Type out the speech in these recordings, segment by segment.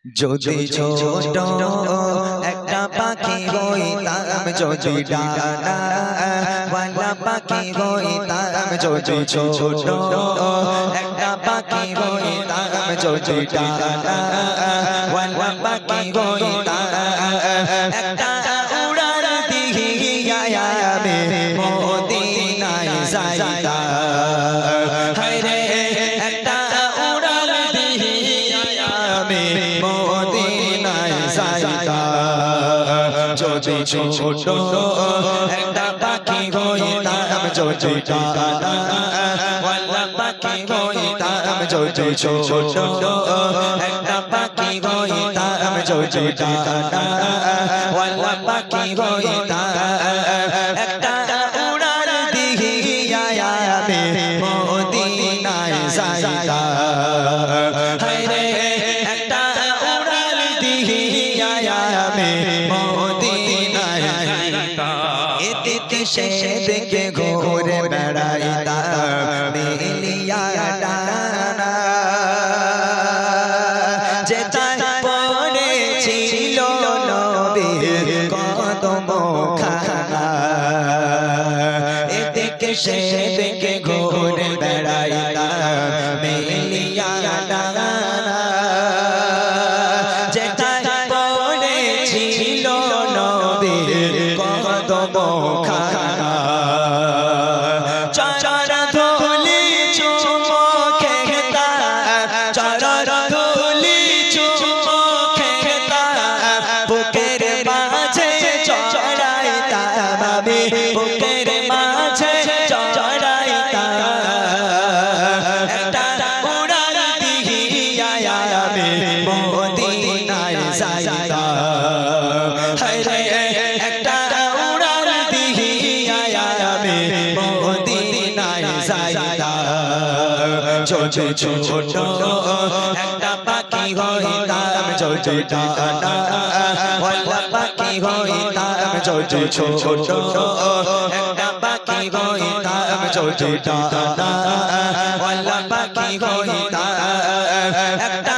যদি ছোট একটা পাখি হইতাম, যদি ডানা ওয়ালা পাখি হইতাম, যদি ছোট একটা পাখি হইতাম, যদি ডানা ওয়ালা পাখি হইতাম, একটা উড়ার দিয়া আমি মদিনায় যাইতাম। হায়রে একটা উড়ার দিয়া আমি মদিনায় যাইতাম। যদি ছোট একটা পাখি হইতাম, যদি ডানা ওয়ালা পাখি হইতাম, যদি ছোট একটা পাখি হইতাম, যদি ডানা ওয়ালা পাখি হইতাম, একটা উড়ার দিয়া আমি মদিনায় যাইতাম। হায়রে একটা উড়ার দিয়া আমি মদিনায় যাইতাম। এদিকে সেদিকে ঘুরে বেড়াইতাম মিলিয়া ডানা, যেটায় পড়েছিল নবীর কদম খানা। এদিকে সেদিকে ঘুরে বেড়াইতাম মিলিয়া ডানা, যেটায় পড়েছিল নবীর কদম খানা। চরণ ধুলি চুমো খেতাম, চরণ ধুলি চুমো খেতাম, বুকের মাঝে চড়াইতাম আমি, বুকের মাঝে চড়াইতাম। একটা উড়ার দিয়া আমি মদিনায় যাইতাম। হায়রে একটা উড়ার দিয়া আমি মদিনায় যাইতাম। যদি ছোট একটা পাখি হইতাম, যদি ডানা ওয়ালা পাখি হইতাম, যদি ছোট একটা পাখি হইতাম, যদি ডানা ওয়ালা পাখি হইতাম, একটা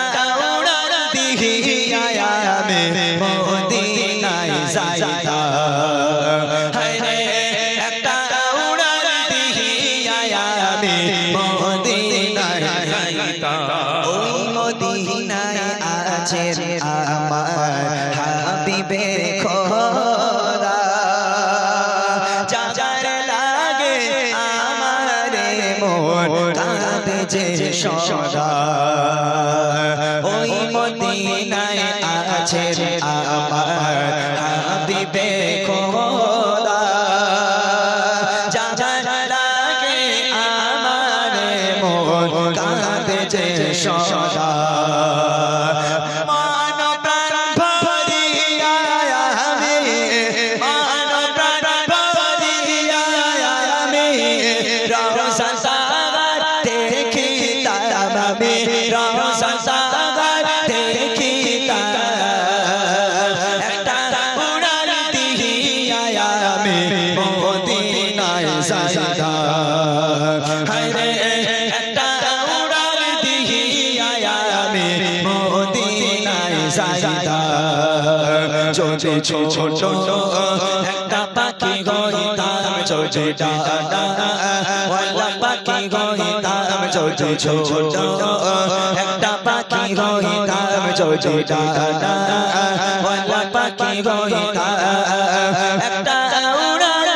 উড়ার দিয়া আমি মদিনায় যাইতাম। হায়রে একটা উড়ার দিয়া আমি মদিনায় যাইতাম। ওই মদিনায় আছেন আমার হাবিবে খোদা, যার লাগে আমারে মন কাঁদে যে সদা। ওই মদিনায় আছেন আমার হাবিবে খোদা, যার লাগে আমারে মন কাঁদে যে সদা। মান প্রাণ ভরিয়া আমি, মান প্রাণ ভরিয়া আমি রওজা সাগর দেখিতাম আমি, রওজা সাগর দেখিতাম। একটা উড়ার দিয়া আমি মদিনায় যাইতাম। হায়রে একটা উড়ার দিয়া আমি মদিনায় যাইতাম। যদি ছোট একটা পাখি হইতাম, যদি ডানা ওয়ালা পাখি হইতাম, যদি ছোট একটা পাখি হইতাম, যদি ডানা ওয়ালা পাখি হইতাম, একটা উড়ার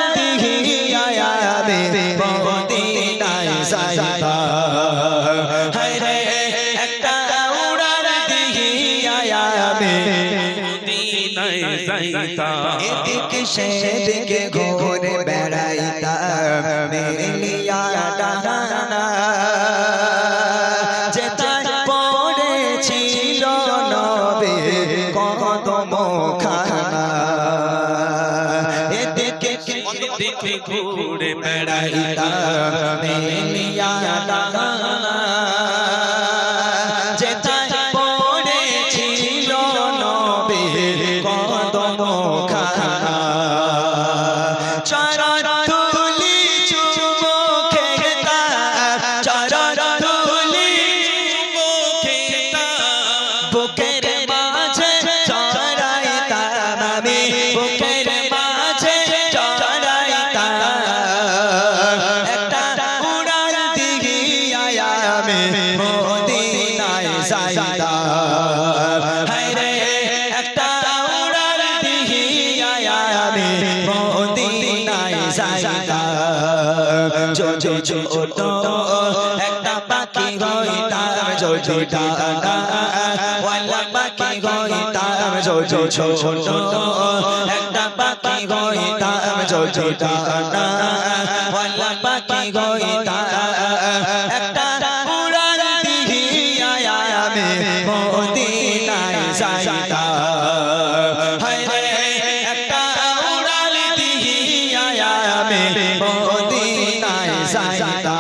দিয়া আমি মদিনায় যাইতাম। হায়রে একটা উড়ার দিয়া আমি মদিনায় যাইতাম। এদিকে সেদিকে ঘুরে বেড়াইতাম মিলিয়া ডানা, যেটায় পড়েছিল নবীর কদম খানা। এদিকে ঘুরে বেড়াইতাম মিলিয়া ডানা, যেটায় পড়েছিল নবীর কদম খানা। চরণ ধুলি চুমো খেতাম, চরণ ধুলি চুমো খেতাম, বুকের সাইদা হায় রে একটা উড়াল দিয়া আমি মদিনায় যাইতা যদি ছোট একটা পাখি হইতাম যদি ডানা ওয়ালা পাখি হইতাম যদি ছোট একটা পাখি হইতাম যদি ডানা ওয়ালা পাখি হইতাম একটা উড়াল দিয়া আমি মদিনায় যাইতা হায় রে একটা উড়াল দিয়া আমি মদিনায় যাইতা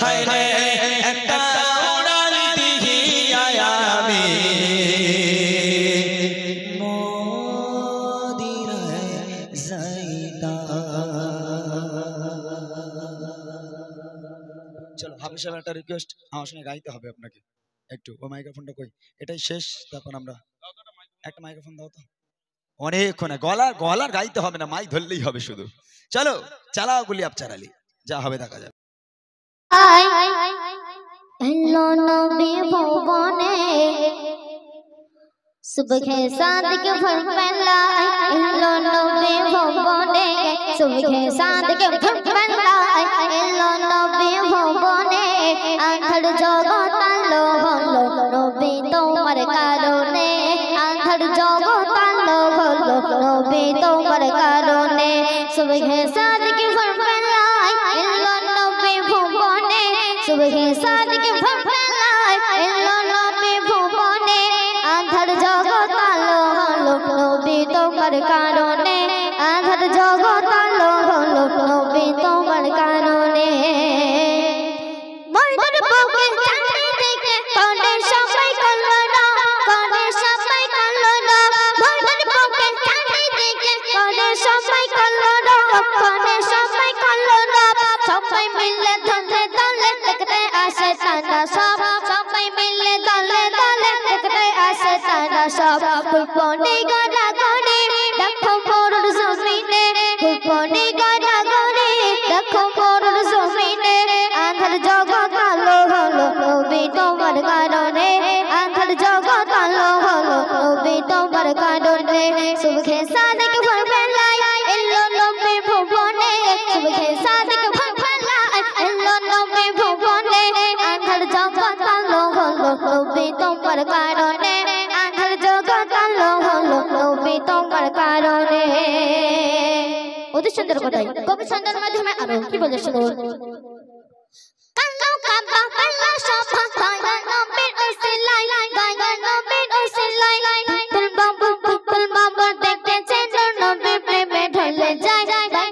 হায় রে একটা উড়াল দিয়া আমি মদিনায় যাইতা। চলো হাফিজ সাহেব একটা রিকোয়েস্ট আমার সঙ্গে গাইতে হবে আপনাকে একটু। ও মাইক্রোফোনটা কই? এটাই শেষ, তারপর আমরা একটা মাইক্রোফোন দাও তো। অনেকক্ষণ গলার গাইতে হবে না, মাইক ধরলেই হবে শুধু। চলো চালাও গুলি আপ চালালি, যা হবে দেখা যাবে। सुबह सादिक भर पहला इल्लो नबी भवने सुबह सादिक भर पहला इल्लो नबी भवने आंधर जगत आलो हलो नबी তোমার কারণে आंधर जगत आलो हलो नबी তোমার কারণে सुबह सादिक भर पहला इल्लो नबी भवने सुबह सादिक भर पहला इल्लो नबी भवने आंधर जगत आलो हलो नबी তোমার কারণে आंधर जगत आलो हलो नबी তোমার কারণে ময়দান বুকে চাঁদনি দেখে কোনে সবাই করলো না কোনে সবাই করলো না ময়দান বুকে চাঁদনি দেখে কোনে সবাই করলো না কোনে সবাই করলো না সবাই মিলে ধরে দলে দেখতে আসে তারা সব সবাই মিলে দলে দলে দেখতে আসে তারা সব কুলপনি গড়া গড়ি দেখো মোর জমিনে কুলপনি গড়া গড়ি দেখো মোর জমিনে আঁধার জগৎ আলো হলো নবী তোমার কারণে আঁধার জগৎ আলো হলো নবী তোমার কারণে সুবহে সাদিক ভোর বেলায় এলো নবী ভুবনে সুবহে সাদিক ভোর বেলায় এলো নবী ভুবনে আঁধার জগৎ আলো হলো নবী তোমার কারণে আঁধার জগৎ আলো হলো নবী তোমার কারণে। অতি সুন্দর কথাই কবি ছন্দের মাধ্যমে আরো কি বলে শুনুন। কালো কাবা কালো শোভা গায়া নবীর ওসিলাই গায়া নবীর ওসিলাই তুল বাবু দেখতেছে নবী প্রেমে ঢলে যায়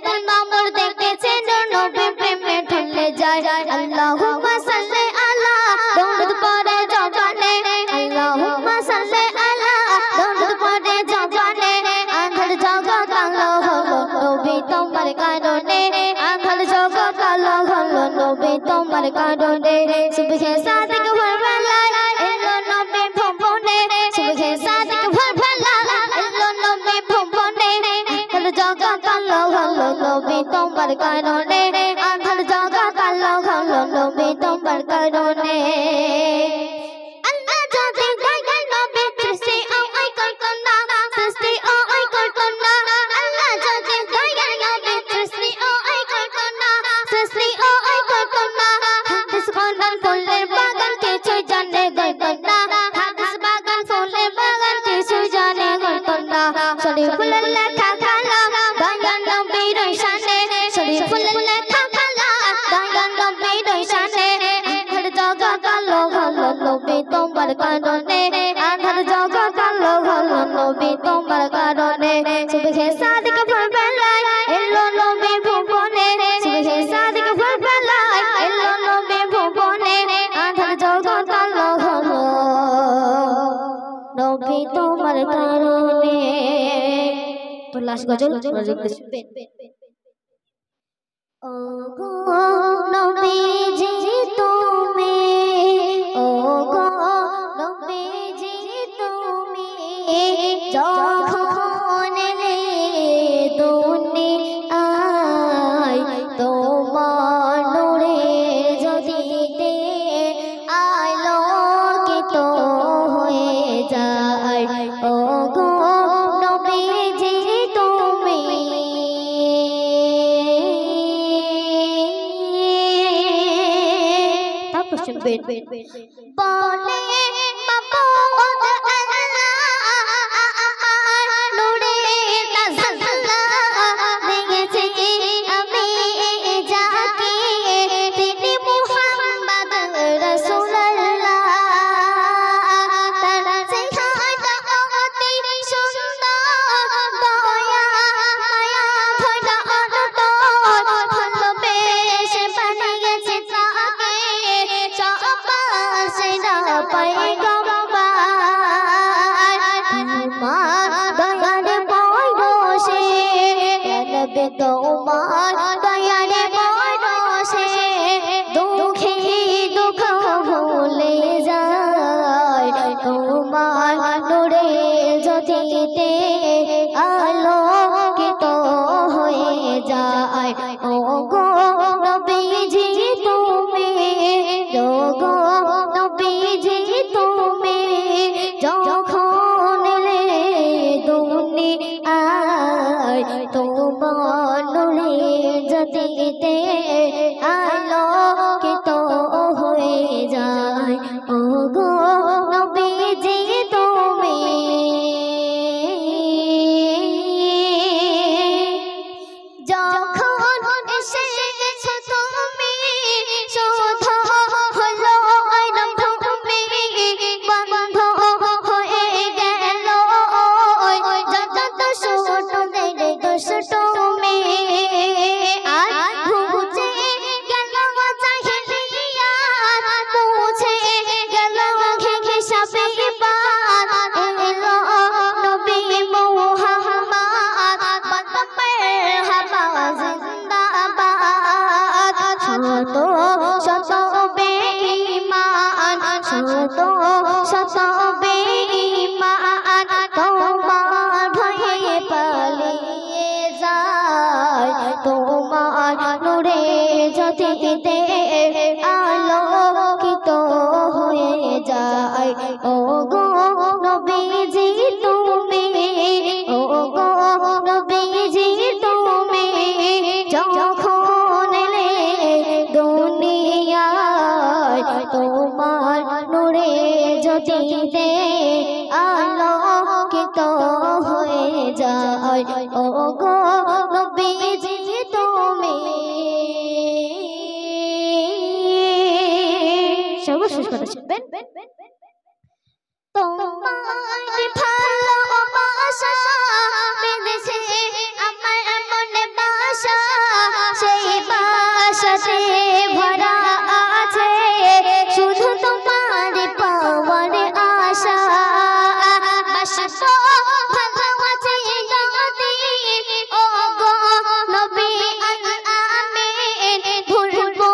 তুল বাবু দেখতেছে নবী প্রেমে ঢলে যায় আল্লাহুম্মা সাল্লি আলা দরুদ পড়ে জবানে আল্লাহুম্মা সাল্লি আলা দরুদ পড়ে জবানে আঁধার জগৎ আলো হলো নবী তোমার কারণে আঁধার জগৎ আলো হলো নবী তোমার কারণে সুবহে সাদিক ভোর বেলায় এলো নবী ভুবনে সুবহে সাদিক ভোর বেলায় এলো নবী ভুবনে আঁধার জগৎ আলো হলো নবী তোমার কারণে আঁধার জগৎ আলো হলো নবী তোমার কারণে। আল্লাহ যদি গায় নবী সৃষ্টি আই করতো না সৃষ্টি আই করতো না আল্লাহ যদি গায় নবী সৃষ্টি আই করতো না সৃষ্টি আই করতো না হাদিস কোরআন ফুলের বাগান কিছু জানে গইতো না হাদিস বাগান ফুলের বাগান কিছু জানে গইতো না শরীফুলের লেখা কালাম গায়া নবীর শানে শরীফুলের লেখা কালাম গায়া নবীর শানে আঁধার জগৎ আলো হলো নবী তোমার কারণে আঁধার জগৎ আলো হলো নবী তোমার কারণে সুবহে সাদিক ভোর বেলায় এলো নবী ভুবনে সুবহে সাদিক ভোর বেলায় এলো নবী ভুবনে আঁধার জগৎ আলো হলো নবী তোমার কারণে। তো লাস্ট গজল শুনবেন। ও গো নবীজি তুমি ও গো নবীজি তুমি যখন এলে দুনিয়ায় তোমার নূরে জ্যোতিতে আলোকিত যায় ও গো নবীজি তুমি তারপর শুনবেন বলে মাবুদ আল্লাহ নূরের তাজাল্লা দেখেছি আমি যাকে তিনি মুহাম্মদ রাসূলুল্লাহ তার চেহারা অতি সুন্দর দয়া মায়া ভরা অন্তর ভালোবেসে বানিয়েছে তাকে সবার সেরা পয়গম্বর তোমার দয়ার বরসে নবী তোমার দয়ার বরসে দুঃখে দুঃখ ভুলে যায় তোমার নূরের জ্যোতিতে আলোকিত হয়ে যায় ও গো নবীজি তুমি গো নবীজি তুমি যখন এলে দুনিয়ায় তোমার নূরের জ্যোতিতে আলোকিত হয়ে যায় ও গো নবীজি তুমি যখন এসেছো তুমি শুধু হলো তুমি বন্ধ হয়ে গেল যত ছোটদের দোষ তুমি আর ঘুচে গেল জাহিলিয়া মুছে গেল ঘেঘে সবে বাদ এলো নবী মুহাম্মদ মারহাবা জিন্দাবাদ শত শত বেঈমান শত শত বেঈমান তোমার ভয়ে পালিয়ে যায় তোমার নূরের জ্যোতিতে আলোকিত হয়ে যায় ও গো নবীজি তুমি ও গো নবীজি তুমি যখন এলে দুনিয়ায় তোমার নূরের জ্যোতিতে আলোকিত হয়ে যায় ও গো নবীজি তুমি সর্বশেষ কথা শুনবেন তোমার ভালোবাসা বেঁধেছে আমার মনে বাসা সেই বাসাতে ভরা আছে শুধু তোমার পাওয়ার আশা বাসা ভালোবাসে নদী ও গো নবী আমিন ভুলবো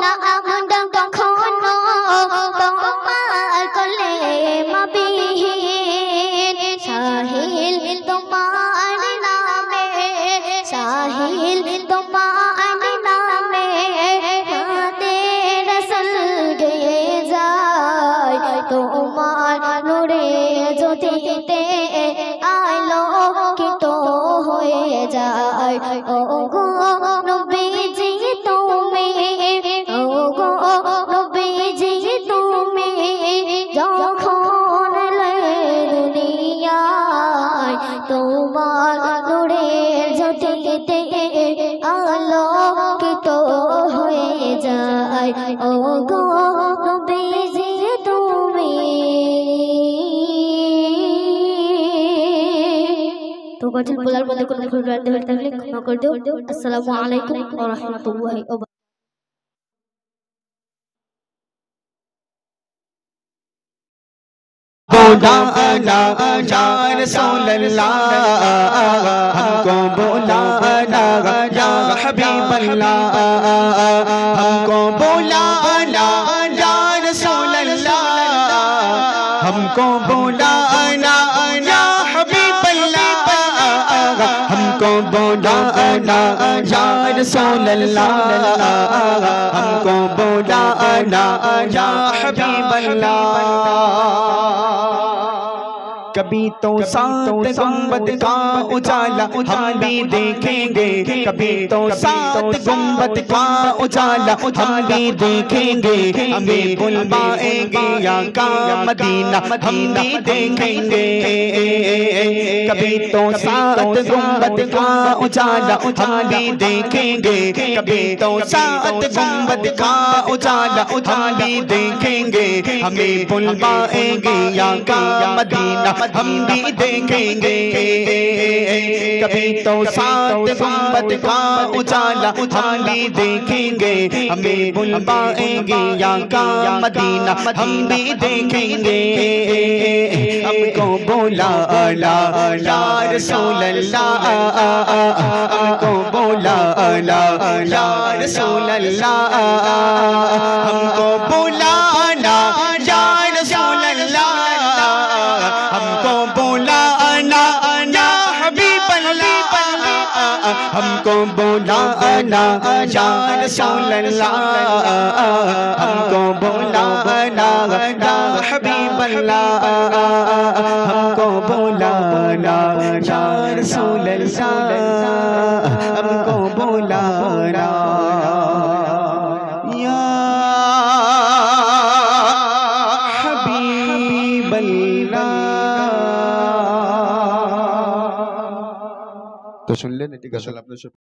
না আমরা কখনো তোমার কোলে মাবিহীন সাহিল তোমার নামে সাহিল তোমার নামে হাতে রসুল গেয়ে যায় তোমার নূরের জ্যোতিতে আলোকিত হয়ে যায় ও গো নবীজি তুমি ও গো নবীজি তুমি যখন এলে দুনিয়ায় তোমার নূরের জ্যোতিতে আলোকিত হয়ে যায় ও গো নবীজি তুমি তো গজল বলার মধ্যে কোনো ভুল ভ্রান্তি হয়ে থাকলে ক্ষমা করে দিও আসসালামু আলাইকুম ওয়া রাহমাতুল্লাহি ওয়া बोलाना या रसूल अल्लाह हमको बोलाना या हबीब अल्लाह हमको बोलाना या रसूल अल्लाह हमको बोलाना या हबीब अल्लाह हमको बोलाना या रसूल अल्लाह हमको बोलाना या हबीब अल्लाह कभी तो सात गुंबद का उजाला हम भी देखेंगे, कभी तो सात गुंबद का उजाला हम भी देखेंगे, हमें बुलवाएंगे या का मदीना हम भी देखेंगे। कभी तो सात गुंबद का उजाला हम भी देखेंगे, कभी तो सात गुंबद का उजाला हम भी देखेंगे, हमें बुलवाएंगे या का मदीना हम भी देखेंगे। कभी तो सात गुंबद का उजाला हम भी देखेंगे, हमें बुलवाएंगे या का मदीना हम भी देखेंगे। हमको बोला अला या रसूल अल्लाह, हमको बोला अला या रसूल अल्लाह, हमको बुलाना या रसूल अल्लाह, हमको बुलाना या हबीब अल्लाह, हमको बुलाना या रसूल अल्लाह, हमको बुलाना या हबीब अल्लाह, हमको बुलाना या रसूल अल्लाह, हमको बुलाना या हबीब अल्लाह। तो सुन लेने ठीक है।